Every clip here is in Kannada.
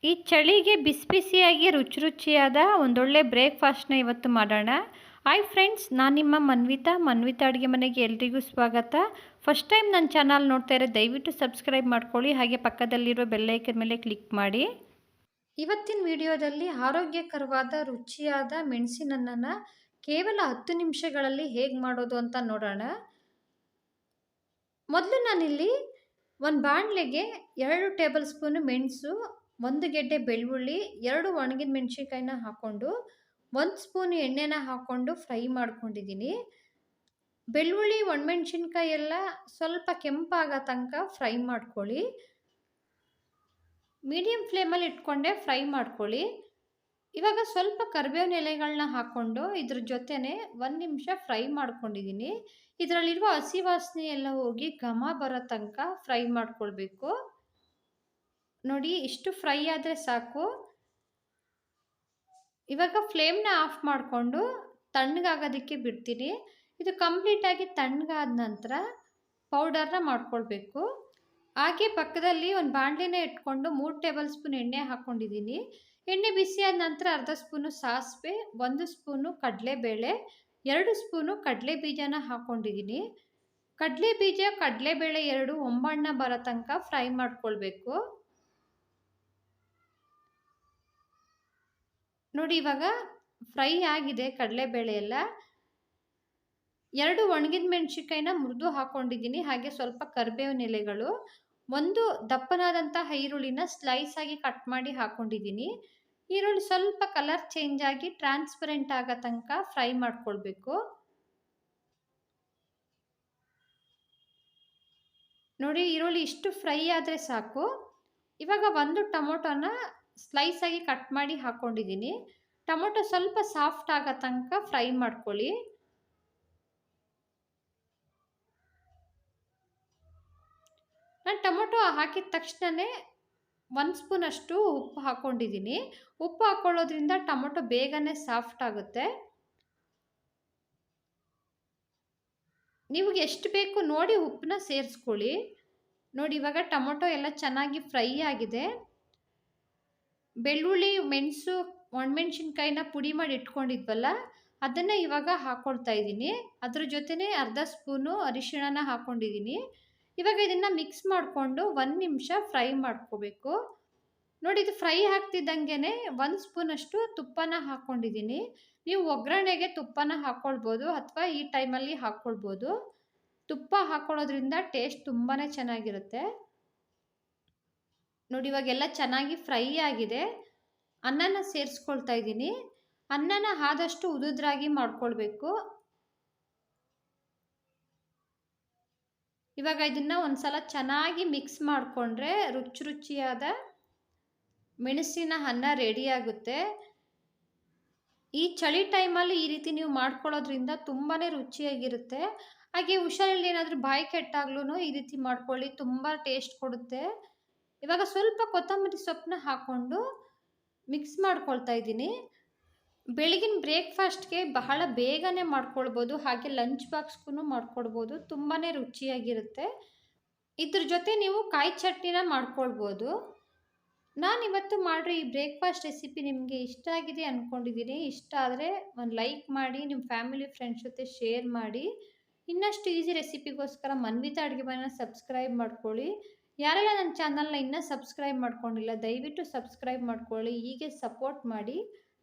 ಈ ಚಳಿಗೆ ಬಿಸಿ ಬಿಸಿಯಾಗಿ ರುಚಿ ರುಚಿಯಾದ ಒಂದೊಳ್ಳೆ ಬ್ರೇಕ್ಫಾಸ್ಟ್ನ ಇವತ್ತು ಮಾಡೋಣ. ಹಾಯ್ ಫ್ರೆಂಡ್ಸ್, ನಾನು ನಿಮ್ಮ ಮನ್ವಿತಾ ಅಡುಗೆ ಮನೆಗೆ ಎಲ್ರಿಗೂ ಸ್ವಾಗತ. ಫಸ್ಟ್ ಟೈಮ್ ನನ್ನ ಚಾನಲ್ ನೋಡ್ತಾ ಇರೋ ದಯವಿಟ್ಟು ಸಬ್ಸ್ಕ್ರೈಬ್ ಮಾಡ್ಕೊಳ್ಳಿ, ಹಾಗೆ ಪಕ್ಕದಲ್ಲಿರೋ ಬೆಲ್ಲೈಕನ್ ಮೇಲೆ ಕ್ಲಿಕ್ ಮಾಡಿ. ಇವತ್ತಿನ ವಿಡಿಯೋದಲ್ಲಿ ಆರೋಗ್ಯಕರವಾದ ರುಚಿಯಾದ ಮೆಣಸಿನನ್ನು ಕೇವಲ 10 ನಿಮಿಷಗಳಲ್ಲಿ ಹೇಗೆ ಮಾಡೋದು ಅಂತ ನೋಡೋಣ. ಮೊದಲು ನಾನಿಲ್ಲಿ ಒಂದು ಬಾಣಲೆಗೆ 2 ಟೇಬಲ್ ಸ್ಪೂನು ಮೆಣಸು, 1 ಗೆಡ್ಡೆ ಬೆಳ್ಳುಳ್ಳಿ, 2 ಒಣಗಿದ ಮೆಣಸಿನ್ಕಾಯಿನ ಹಾಕ್ಕೊಂಡು 1 ಸ್ಪೂನ್ ಎಣ್ಣೆನ ಹಾಕ್ಕೊಂಡು ಫ್ರೈ ಮಾಡ್ಕೊಂಡಿದ್ದೀನಿ. ಬೆಳ್ಳುಳ್ಳಿ ಒಣಮೆಣ್ಸಿನ್ಕಾಯಿ ಎಲ್ಲ ಸ್ವಲ್ಪ ಕೆಂಪಾಗೋ ತನಕ ಫ್ರೈ ಮಾಡ್ಕೊಳ್ಳಿ. ಮೀಡಿಯಮ್ ಫ್ಲೇಮಲ್ಲಿ ಇಟ್ಕೊಂಡೆ ಫ್ರೈ ಮಾಡ್ಕೊಳ್ಳಿ. ಇವಾಗ ಸ್ವಲ್ಪ ಕರಿಬೇವಿನ ಎಲೆಗಳನ್ನ ಹಾಕ್ಕೊಂಡು ಇದ್ರ ಜೊತೆನೆ 1 ನಿಮಿಷ ಫ್ರೈ ಮಾಡ್ಕೊಂಡಿದ್ದೀನಿ. ಇದರಲ್ಲಿರುವ ಹಸಿ ವಾಸನೆ ಎಲ್ಲ ಹೋಗಿ ಘಮ ಬರೋ ತನಕ ಫ್ರೈ ಮಾಡ್ಕೊಳ್ಬೇಕು. ನೋಡಿ, ಇಷ್ಟು ಫ್ರೈ ಆದರೆ ಸಾಕು. ಇವಾಗ ಫ್ಲೇಮ್ನ ಆಫ್ ಮಾಡಿಕೊಂಡು ತಣ್ಣಗಾಗೋದಕ್ಕೆ ಬಿಡ್ತೀನಿ. ಇದು ಕಂಪ್ಲೀಟಾಗಿ ತಣ್ಣಗಾದ ನಂತರ ಪೌಡರ್ನ ಮಾಡ್ಕೊಳ್ಬೇಕು. ಹಾಗೆ ಪಕ್ಕದಲ್ಲಿ ಒಂದು ಬಾಣಲೆನ ಇಟ್ಕೊಂಡು 3 ಟೇಬಲ್ ಸ್ಪೂನ್ ಎಣ್ಣೆ ಹಾಕ್ಕೊಂಡಿದ್ದೀನಿ. ಎಣ್ಣೆ ಬಿಸಿಯಾದ ನಂತರ ಅರ್ಧ ಸ್ಪೂನು ಸಾಸಿವೆ, 1 ಸ್ಪೂನು ಕಡಲೆಬೇಳೆ, 2 ಸ್ಪೂನು ಕಡಲೆ ಬೀಜನ ಹಾಕ್ಕೊಂಡಿದ್ದೀನಿ. ಕಡಲೆ ಬೀಜ ಕಡಲೆಬೇಳೆ 2 ಒಂಬಣ್ಣ ಬರೋ ತನಕ ಫ್ರೈ ಮಾಡ್ಕೊಳ್ಬೇಕು. ನೋಡಿ, ಇವಾಗ ಫ್ರೈ ಆಗಿದೆ ಕಡಲೆಬೇಳೆ ಎಲ್ಲ. 2 ಒಣಗಿದ ಮೆಣಸಿನ್ಕಾಯಿನ ಮುರಿದು ಹಾಕ್ಕೊಂಡಿದ್ದೀನಿ, ಹಾಗೆ ಸ್ವಲ್ಪ ಕರಿಬೇವಿನ ಎಲೆಗಳು, 1 ದಪ್ಪನಾದಂತಹ ಈರುಳ್ಳಿನ ಸ್ಲೈಸ್ ಆಗಿ ಕಟ್ ಮಾಡಿ ಹಾಕ್ಕೊಂಡಿದ್ದೀನಿ. ಈರುಳ್ಳಿ ಸ್ವಲ್ಪ ಕಲರ್ ಚೇಂಜ್ ಆಗಿ ಟ್ರಾನ್ಸ್ಪರೆಂಟ್ ಆಗೋ ತನಕ ಫ್ರೈ ಮಾಡ್ಕೊಳ್ಬೇಕು. ನೋಡಿ, ಈರುಳ್ಳಿ ಇಷ್ಟು ಫ್ರೈ ಆದರೆ ಸಾಕು. ಇವಾಗ 1 ಟೊಮೊಟೊನ ಸ್ಲೈಸ್ ಆಗಿ ಕಟ್ ಮಾಡಿ ಹಾಕ್ಕೊಂಡಿದ್ದೀನಿ. ಟೊಮೊಟೊ ಸ್ವಲ್ಪ ಸಾಫ್ಟ್ ಆಗೋ ತನಕ ಫ್ರೈ ಮಾಡ್ಕೊಳ್ಳಿ. ನಾನು ಟೊಮೊಟೊ ಹಾಕಿದ ತಕ್ಷಣವೇ 1 ಸ್ಪೂನ್ ಅಷ್ಟು ಉಪ್ಪು ಹಾಕ್ಕೊಂಡಿದ್ದೀನಿ. ಉಪ್ಪು ಹಾಕ್ಕೊಳ್ಳೋದ್ರಿಂದ ಟೊಮೊಟೊ ಬೇಗನೆ ಸಾಫ್ಟ್ ಆಗುತ್ತೆ. ನಿಮಗೆ ಎಷ್ಟು ಬೇಕು ನೋಡಿ ಉಪ್ಪನ್ನ ಸೇರಿಸ್ಕೊಳ್ಳಿ. ನೋಡಿ, ಇವಾಗ ಟೊಮೊಟೊ ಎಲ್ಲ ಚೆನ್ನಾಗಿ ಫ್ರೈ ಆಗಿದೆ. ಬೆಳ್ಳುಳ್ಳಿ, ಮೆಣಸು, ಒಣಮೆಣ್ಸಿನ್ಕಾಯಿನ ಪುಡಿ ಮಾಡಿ ಇಟ್ಕೊಂಡಿದ್ವಲ್ಲ, ಅದನ್ನು ಇವಾಗ ಹಾಕ್ಕೊಳ್ತಾ ಇದ್ದೀನಿ. ಅದ್ರ ಜೊತೆನೇ ಅರ್ಧ ಸ್ಪೂನು ಅರಿಶಿಣನ ಹಾಕ್ಕೊಂಡಿದ್ದೀನಿ. ಇವಾಗ ಇದನ್ನು ಮಿಕ್ಸ್ ಮಾಡಿಕೊಂಡು 1 ನಿಮಿಷ ಫ್ರೈ ಮಾಡ್ಕೋಬೇಕು. ನೋಡಿ, ಇದು ಫ್ರೈ ಆಗ್ತಿದ್ದಂಗೆ 1 ಸ್ಪೂನಷ್ಟು ತುಪ್ಪನ ಹಾಕ್ಕೊಂಡಿದ್ದೀನಿ. ನೀವು ಒಗ್ಗರಣೆಗೆ ತುಪ್ಪನ ಹಾಕ್ಕೊಳ್ಬೋದು ಅಥವಾ ಈ ಟೈಮಲ್ಲಿ ಹಾಕ್ಕೊಳ್ಬೋದು. ತುಪ್ಪ ಹಾಕ್ಕೊಳ್ಳೋದ್ರಿಂದ ಟೇಸ್ಟ್ ತುಂಬಾ ಚೆನ್ನಾಗಿರುತ್ತೆ. ನೋಡಿ, ಇವಾಗೆಲ್ಲ ಚೆನ್ನಾಗಿ ಫ್ರೈ ಆಗಿದೆ. ಅನ್ನನ ಸೇರಿಸ್ಕೊಳ್ತಾ ಇದ್ದೀನಿ. ಅನ್ನನ ಆದಷ್ಟು ಉದುದ್ರಾಗಿ ಮಾಡ್ಕೊಳ್ಬೇಕು. ಇವಾಗ ಇದನ್ನು ಒಂದ್ಸಲ ಚೆನ್ನಾಗಿ ಮಿಕ್ಸ್ ಮಾಡಿಕೊಂಡ್ರೆ ರುಚಿ ರುಚಿಯಾದ ಮೆಣಸಿನ ಅನ್ನ ರೆಡಿಯಾಗುತ್ತೆ. ಈ ಚಳಿ ಟೈಮಲ್ಲಿ ಈ ರೀತಿ ನೀವು ಮಾಡ್ಕೊಳ್ಳೋದ್ರಿಂದ ತುಂಬಾ ರುಚಿಯಾಗಿರುತ್ತೆ. ಹಾಗೆ ಹುಷಾರಿಲ್ಲದೆ ಏನಾದರೂ ಬಾಯಿ ಕೆಟ್ಟಾಗ್ಲೂ ಈ ರೀತಿ ಮಾಡ್ಕೊಳ್ಳಿ, ತುಂಬ ಟೇಸ್ಟ್ ಕೊಡುತ್ತೆ. ಇವಾಗ ಸ್ವಲ್ಪ ಕೊತ್ತಂಬರಿ ಸೊಪ್ಪನ್ನ ಹಾಕ್ಕೊಂಡು ಮಿಕ್ಸ್ ಮಾಡ್ಕೊಳ್ತಾ ಇದ್ದೀನಿ. ಬೆಳಗಿನ ಬ್ರೇಕ್ಫಾಸ್ಟ್ಗೆ ಬಹಳ ಬೇಗನೆ ಮಾಡ್ಕೊಳ್ಬೋದು, ಹಾಗೆ ಲಂಚ್ ಬಾಕ್ಸ್ಗೂ ಮಾಡ್ಕೊಳ್ಬೋದು. ತುಂಬಾ ರುಚಿಯಾಗಿರುತ್ತೆ. ಇದ್ರ ಜೊತೆ ನೀವು ಕಾಯಿ ಚಟ್ನಿನ ಮಾಡ್ಕೊಳ್ಬೋದು. ನಾನಿವತ್ತು ಮಾಡಿರೋ ಈ ಬ್ರೇಕ್ಫಾಸ್ಟ್ ರೆಸಿಪಿ ನಿಮಗೆ ಇಷ್ಟ ಆಗಿದೆ ಅಂದ್ಕೊಂಡಿದ್ದೀನಿ. ಇಷ್ಟ ಆದರೆ ಒಂದು ಲೈಕ್ ಮಾಡಿ, ನಿಮ್ಮ ಫ್ಯಾಮಿಲಿ ಫ್ರೆಂಡ್ಸ್ ಜೊತೆ ಶೇರ್ ಮಾಡಿ. ಇನ್ನಷ್ಟು ಈಸಿ ರೆಸಿಪಿಗೋಸ್ಕರ ಮನ್ವಿತಾ ಅಡುಗೆ ಮನೆನ ಸಬ್ಸ್ಕ್ರೈಬ್ ಮಾಡ್ಕೊಳ್ಳಿ. ಯಾರೆಲ್ಲ ನನ್ನ ಚಾನಲ್ನ ಇನ್ನೂ ಸಬ್ಸ್ಕ್ರೈಬ್ ಮಾಡ್ಕೊಂಡಿಲ್ಲ ದಯವಿಟ್ಟು ಸಬ್ಸ್ಕ್ರೈಬ್ ಮಾಡ್ಕೊಳ್ಳಿ. ಹೀಗೆ ಸಪೋರ್ಟ್ ಮಾಡಿ.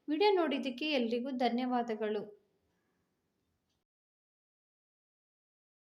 ವಿಡಿಯೋ ನೋಡಿದ್ದಕ್ಕೆ ಎಲ್ರಿಗೂ ಧನ್ಯವಾದಗಳು.